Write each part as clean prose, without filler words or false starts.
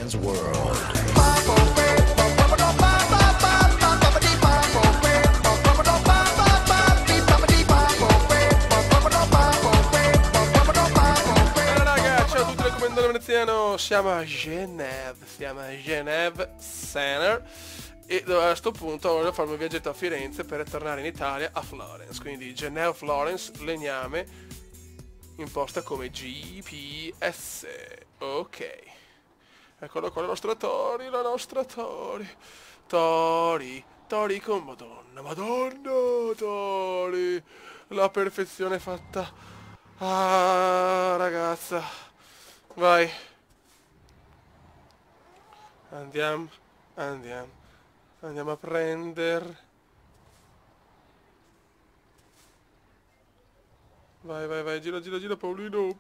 Dan's World. Veneziano, siamo a Genève Center e a sto punto voglio farmi un viaggetto a Firenze per tornare in Italia a Florence, quindi Genève Florence Legname imposta come GPS. Ok, eccolo qua la nostra Tori con Madonna Tori, la perfezione fatta. Ragazza, vai, andiamo a prendere. Vai, gira Paolino,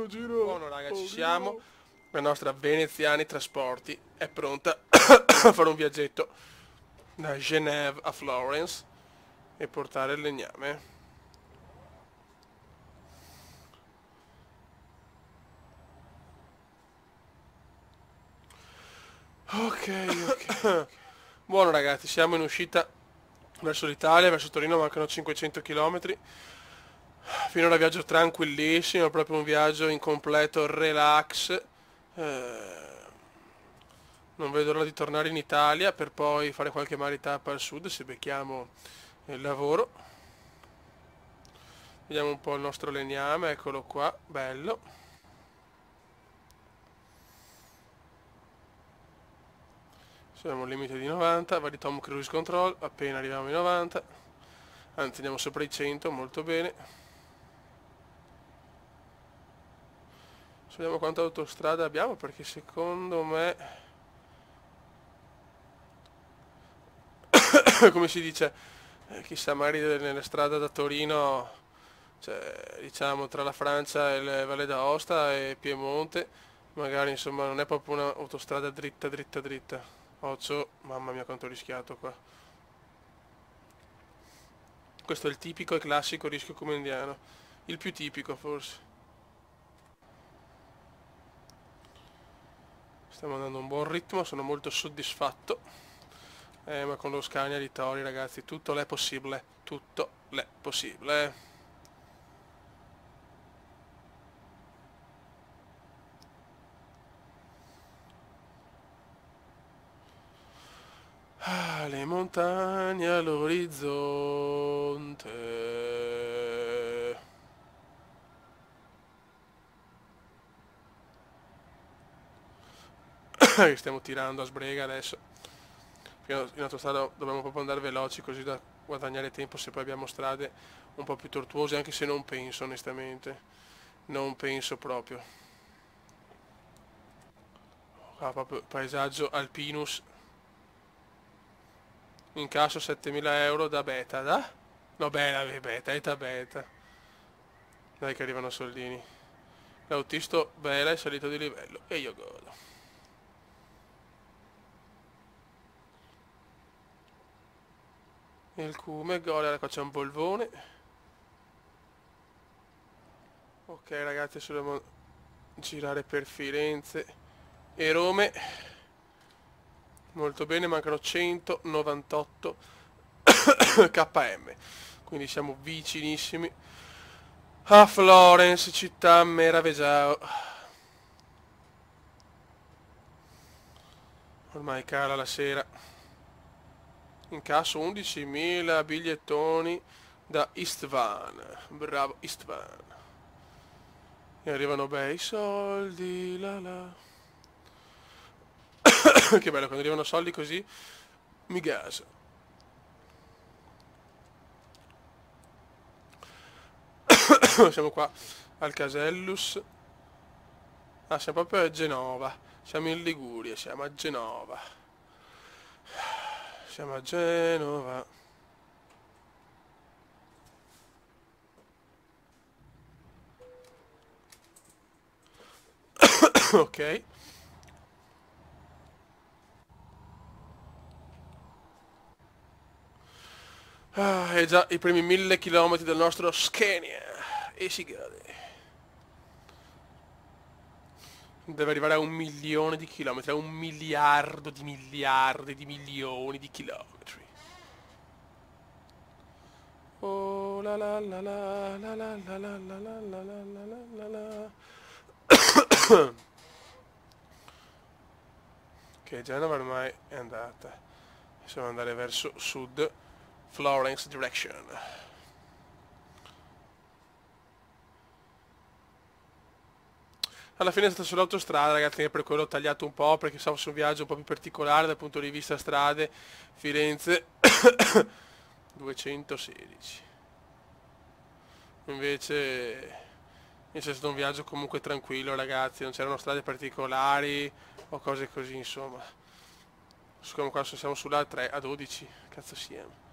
gira. Buono raga, ci siamo. La nostra Veneziani Trasporti è pronta a fare un viaggetto da Genève a Florence e portare il legname. Ok. Buono ragazzi, siamo in uscita verso l'Italia, verso Torino, mancano 500 km. Finora viaggio tranquillissimo, proprio un viaggio in completo relax. Non vedo l'ora di tornare in Italia per poi fare qualche maritappa al sud se becchiamo il lavoro. Vediamo un po' il nostro legname, eccolo qua, bello. Siamo al limite di 90, va di Tom Cruise Control, appena arriviamo ai 90, anzi andiamo sopra i 100, molto bene. Vediamo quanta autostrada abbiamo perché secondo me, come si dice, chissà magari nelle strade da Torino, cioè diciamo tra la Francia e le Valle d'Aosta e Piemonte, magari insomma non è proprio un'autostrada dritta. Occhio, mamma mia quanto ho rischiato qua. Questo è il tipico e classico rischio comendiano. Il più tipico forse. Stiamo andando a un buon ritmo, sono molto soddisfatto. Ma con lo Scania di Tori ragazzi, tutto l'è possibile. Tutto l'è possibile. Le montagne all'orizzonte. Stiamo tirando a sbrega adesso. In autostrada dobbiamo proprio andare veloci così da guadagnare tempo se poi abbiamo strade un po' più tortuose, anche se non penso onestamente. Non penso proprio. Qua proprio paesaggio alpinus. Incasso 7.000 euro da beta, da? No, beta, eta beta. Dai che arrivano soldini. L'autisto bella è salito di livello e io godo. Il cume gode, qua c'è un polvone. Ok ragazzi, adesso dobbiamo girare per Firenze e Rome. Molto bene, mancano 198 km, quindi siamo vicinissimi a Florence, città meravigliosa. Ormai cala la sera. Incasso 11.000 bigliettoni da Istvan. Bravo Istvan. E arrivano bei soldi, la la. Che bello, quando arrivano soldi così mi gaso. Siamo qua al Casellus. Ah, siamo proprio a Genova. Siamo in Liguria, siamo a Genova. Siamo a Genova. Ok. E già i primi 1000 km del nostro Scania. E si gode. Deve arrivare a 1 milione di chilometri, a 1 miliardo di miliardi di milioni di chilometri. Oh la la la la la la la la la la la la la la. Ok, Genova ormai è andata. Possiamo andare verso sud, Florence direction. Alla fine è stato sull'autostrada, ragazzi, e per quello ho tagliato un po', perché stavo su un viaggio un po' più particolare dal punto di vista strade. Firenze 216. Invece è stato un viaggio comunque tranquillo, ragazzi, non c'erano strade particolari o cose così, insomma. Siccome qua siamo sulla 3 a 12, cazzo siamo.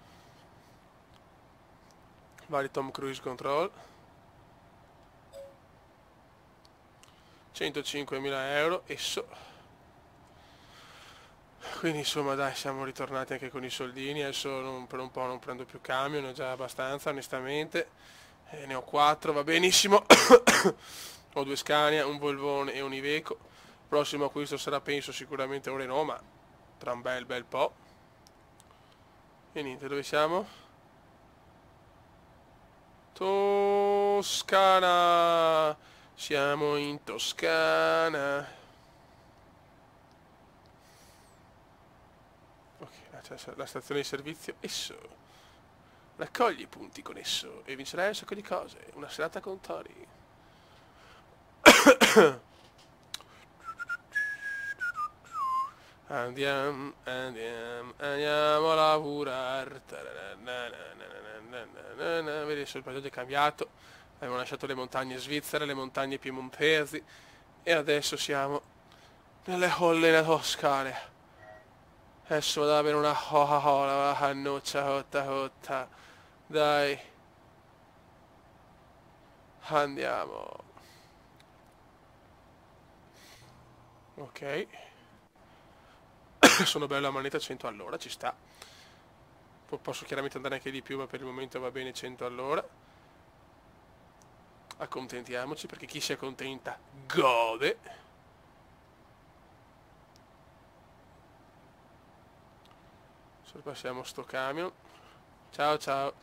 Vari Tom Cruise Control. 105.000 euro, esso. Quindi insomma dai, siamo ritornati anche con i soldini. Adesso per un po' non prendo più camion, ne ho già abbastanza onestamente. Ne ho 4, va benissimo. Ho 2 Scania, un Volvone e un Iveco. Prossimo acquisto sarà penso sicuramente un Renault, ma tra un bel po'. E niente, dove siamo? Toscana! Siamo in Toscana. Ok, c'è la stazione di servizio. Esso. Raccogli i punti con esso e vincerai un sacco di cose. Una serata con Tori. Andiamo a lavorare. Vedi, il paesaggio è cambiato. Abbiamo lasciato le montagne svizzere, le montagne piemontesi e adesso siamo nelle colline toscane. Adesso vado ad avere una Coca-Cola, una cannuccia cotta. Dai. Andiamo. Ok. Sono bello a manetta 100 all'ora, ci sta. Posso chiaramente andare anche di più, ma per il momento va bene 100 all'ora. Accontentiamoci, perché chi si accontenta gode. Sorpassiamo sto camion. Ciao ciao.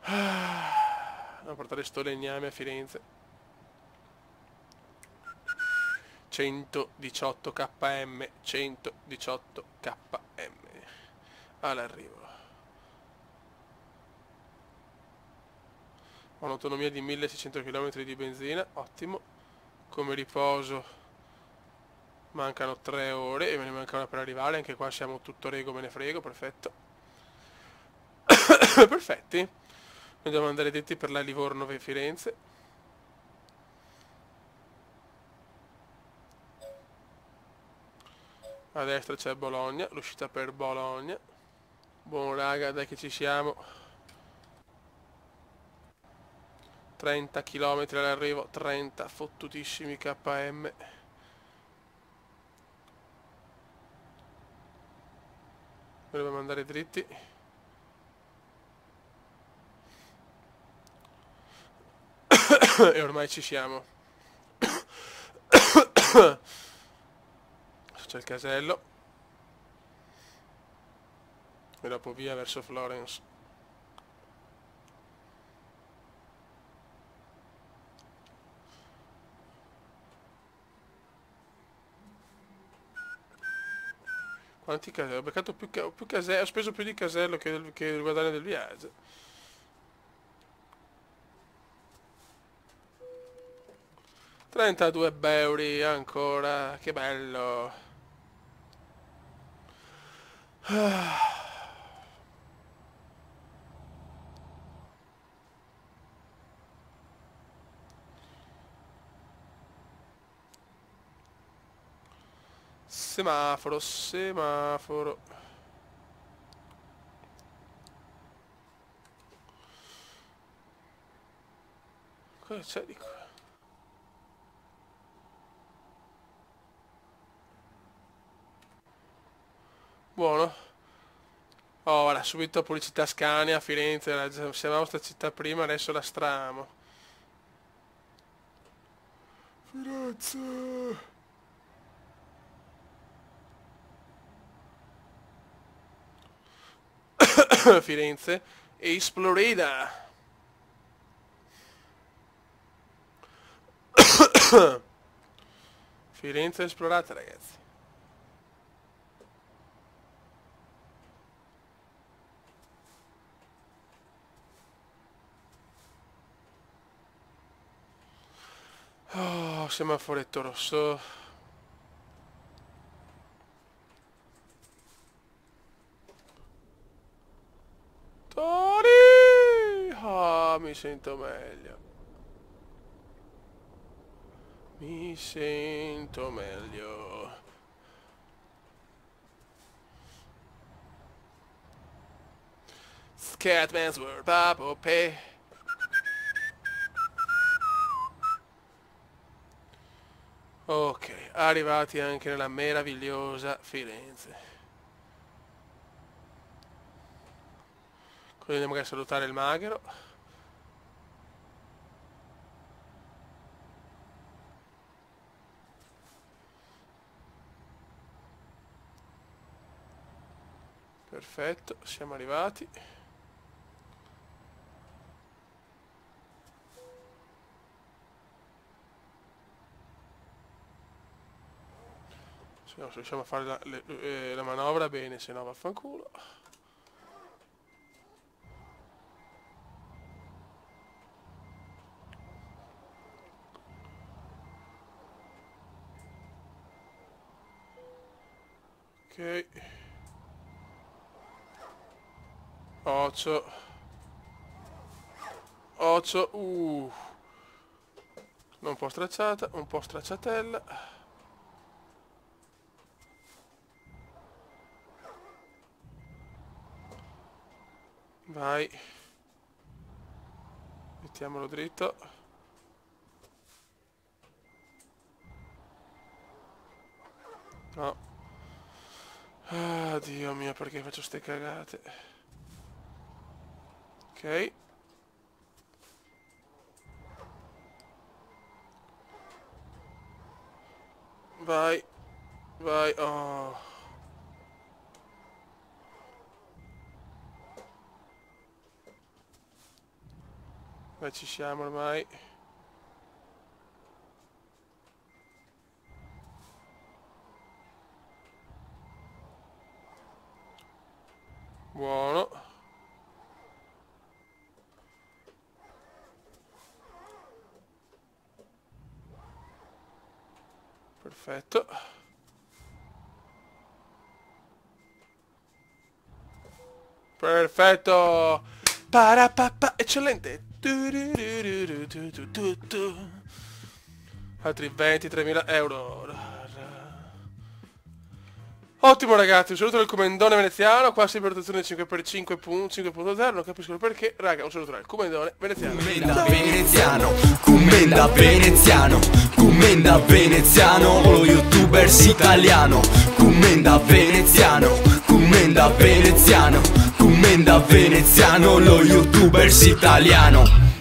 Andiamo a portare sto legname a Firenze. 118 km, 118 km all'arrivo. Ho un'autonomia di 1600 km di benzina, ottimo. Come riposo mancano 3 ore e me ne manca una per arrivare, anche qua siamo tutto rego, me ne frego, perfetto. Perfetti. Dobbiamo andare dritti per la Livorno-Firenze. A destra c'è Bologna, l'uscita per Bologna. Buon raga, dai che ci siamo. 30 km all'arrivo, 30 fottutissimi km. Dobbiamo andare dritti. E ormai ci siamo. C'è il casello. E dopo via verso Florence. Quanti caselli? Ho beccato più caselli, ho speso più di casello che il guadagno del viaggio. 32 euro ancora, che bello. Semaforo, semaforo. Cosa c'è di qua? Buono. Oh, ora subito pubblicità Scania a Firenze, siamo sta città prima, adesso la stramo. Firenze. Firenze. Esplorida. Firenze esplorata, ragazzi. Oh, semaforetto rosso. Tori! Ah, mi sento meglio. Mi sento meglio. Scatman's World, Papo Pe. Ok, arrivati anche nella meravigliosa Firenze. Quindi andiamo a salutare il maghero. Perfetto, siamo arrivati. Se riusciamo a fare la manovra bene, se no vaffanculo. Ok. Occhio. Occhio. Un po' stracciata, un po' stracciatella. Vai. Mettiamolo dritto. No. Ah, Dio mio, perché faccio ste cagate? Ok. Vai. Vai. Oh. Vai, ci siamo ormai. Buono. Perfetto. Perfetto. Parapapà, eccellente. Altri 23.000 euro. Ottimo ragazzi, un saluto dal Commendone veneziano, qua si protezione 5x5 5.0, non capisco il perché, raga, un saluto dal Commendone veneziano. Commenda veneziano, commenda veneziano, commenda veneziano, lo youtubers italiano, commenda veneziano, commenda veneziano, commenda veneziano, lo youtubers italiano.